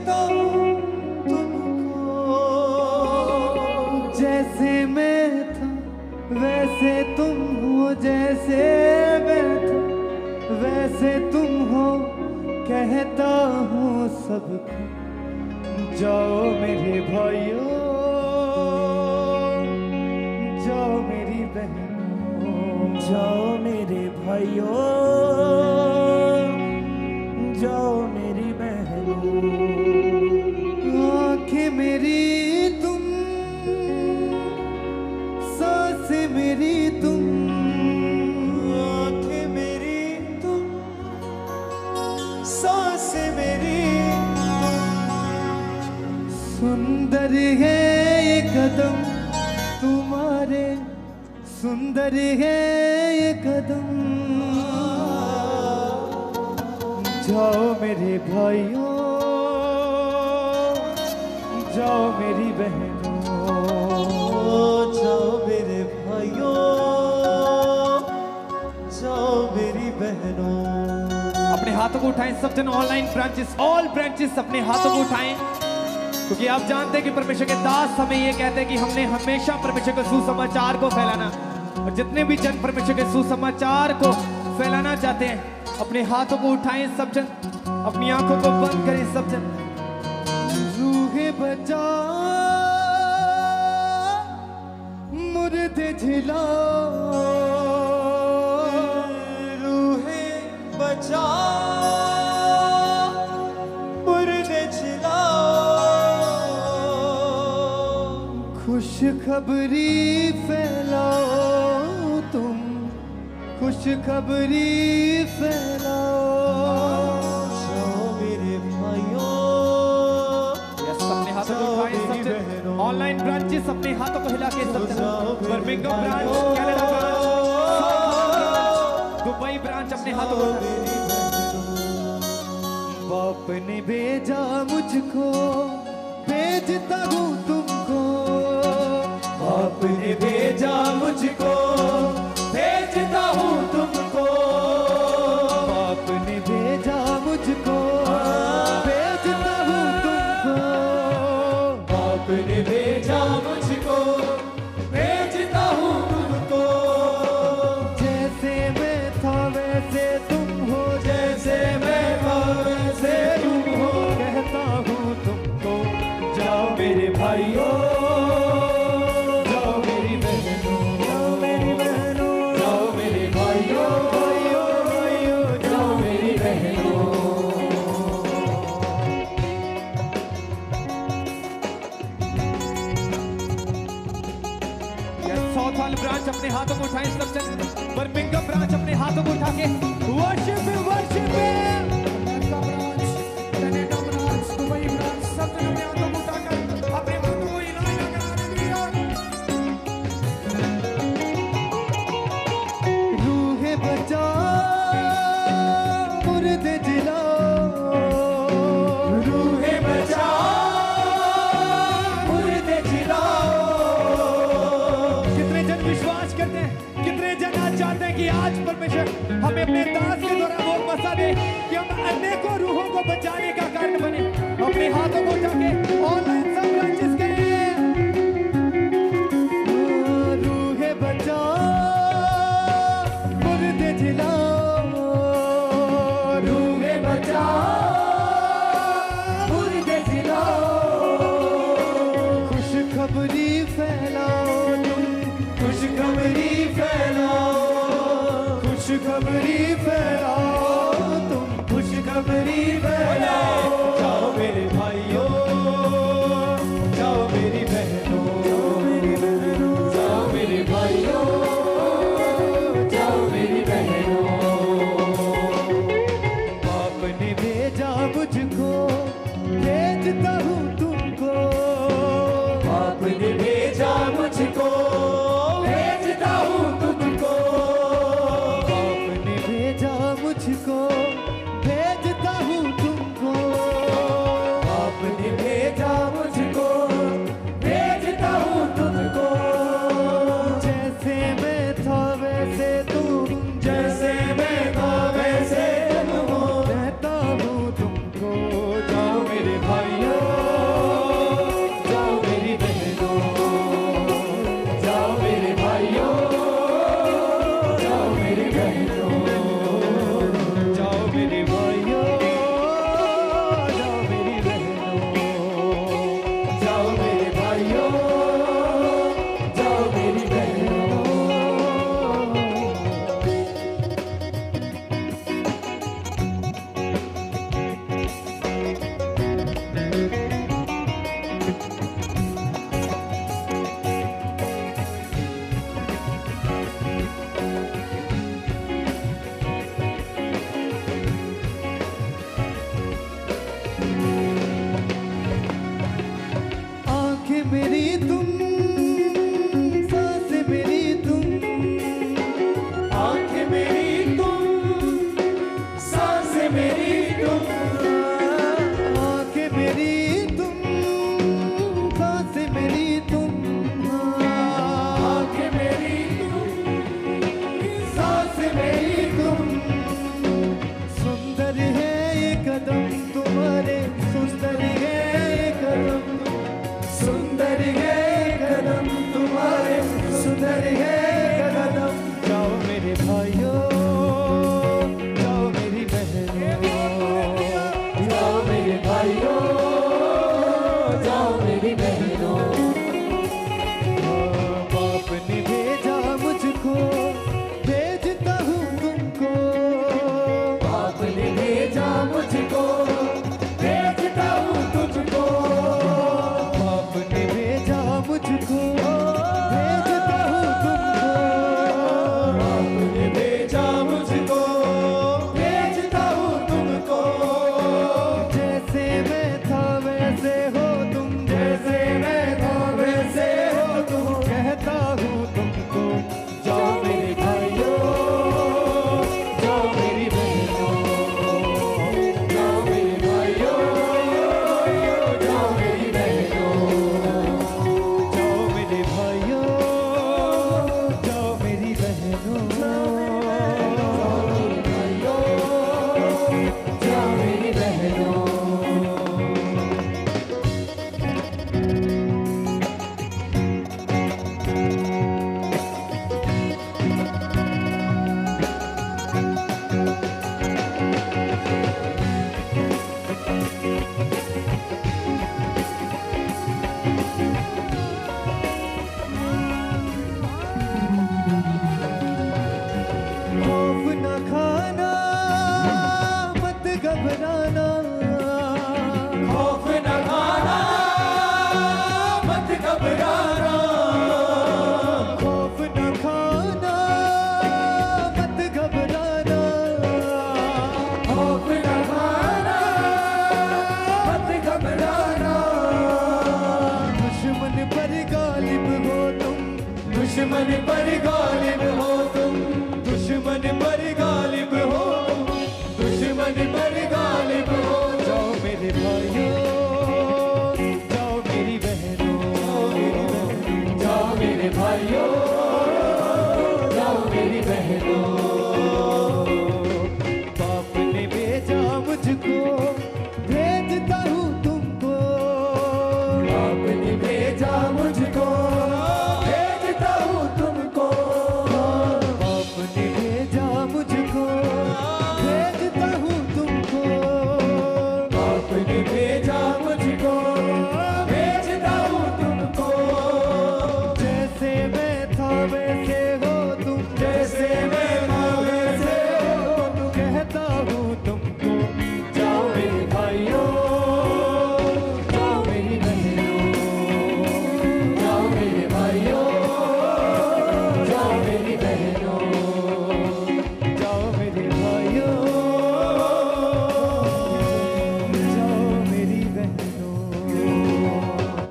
कहता तुमको, जैसे मैं था वैसे तुम हो, जैसे मैं था वैसे तुम हो, कहता हूँ सबको जाओ मेरे भाइयों, जाओ मेरी बहनों, जाओ मेरे भाइयों, जाओ मेरी बहनों। आंखें मेरी तुम, सांसें मेरी तुम, आंखें मेरी तुम, सांसें मेरी तुम। सुंदर है ये कदम तुम्हारे, सुंदर है ये कदम, जाओ मेरे भाइयों, जाओ मेरी बहनों, जाओ मेरे भाइयों, जाओ मेरी बहनों। अपने हाथों को उठाएं सब जन, ऑनलाइन ब्रांचेस, ऑल ब्रांचेस अपने हाथों को उठाएं, क्योंकि आप जानते हैं कि परमेश्वर के दास हमें ये कहते हैं कि हमने हमेशा परमेश्वर के सुसमाचार को फैलाना, और जितने भी जन परमेश्वर के सुसमाचार को फैलाना चाहते हैं अपने हाथों को उठाएं सब जन, अपनी आंखों को बंद करें सब जन। रूहे बचा मुर्दे झिला, रूहे बचा मुर्दे झिलाओ, खुशखबरी फैलाओ तुम, खुशखबरी फैलाओ, जाओ मेरे भाइयों, यस अपने हाथों को उठाएं सब जन, ऑनलाइन ब्रांचेस अपने हाथों को हिला के सब जन, Birmingham branch, Canada branch, Dubai branch अपने हाथों को उठाएं। बाप ने भेजा मुझको, भेजता हूँ तुमको, बाप ने भेजा मुझको, भेजता हूँ तुमको, बाप ने भेजा मुझको, भेजता हूँ तुमको, बाप ने भेजा मुझको, भेजता हूँ तुमको। जैसे मैं था वैसे तुम हो, जैसे मैं था वैसे तुम हो, कहता हूँ तुमको जाओ मेरे भाइयों, जाओ मेरी बहनों, जाओ मेरी बहनों, जाओ मेरे भाइयों, भाइयों भाइयों, जाओ मेरी बहनों। साउथ वाले ब्रांच अपने हाथों को उठाएं सब जन, बर्मिंघम ब्रांच अपने हाथों को उठा के worship worship, branch, Canada branch, Dubai branch, सब जन अपने हाथों को उठाकर अपने हाथों को हिला हिला कर रूहे बचा मुर्दे जिला, रूहे बचा मुर्दे झिलाओ। कितने जन विश्वास करते हैं, कितने जन आज चाहते हैं कि आज परमेश्वर हमें अपने दास के द्वारा वो मौका दे कि हम अनेकों रूहों को बचाने का कारण बने। अपने हाथों को उठा के ऑनलाइन सब ब्रांचेस के रूहे बचा मुर्दे जिला, रूहे बचा मुर्दे झिलाओ। खुशखबरी फैलाओ तुम, खुशखबरी फैलाओ, खुशखबरी फैलाओ तुम, खुशखबरी फैलाओ। जाओ मेरे भाइयों, घबराना। दुश्मन पर गालिब हो तुम, दुश्मन पर गालिब हो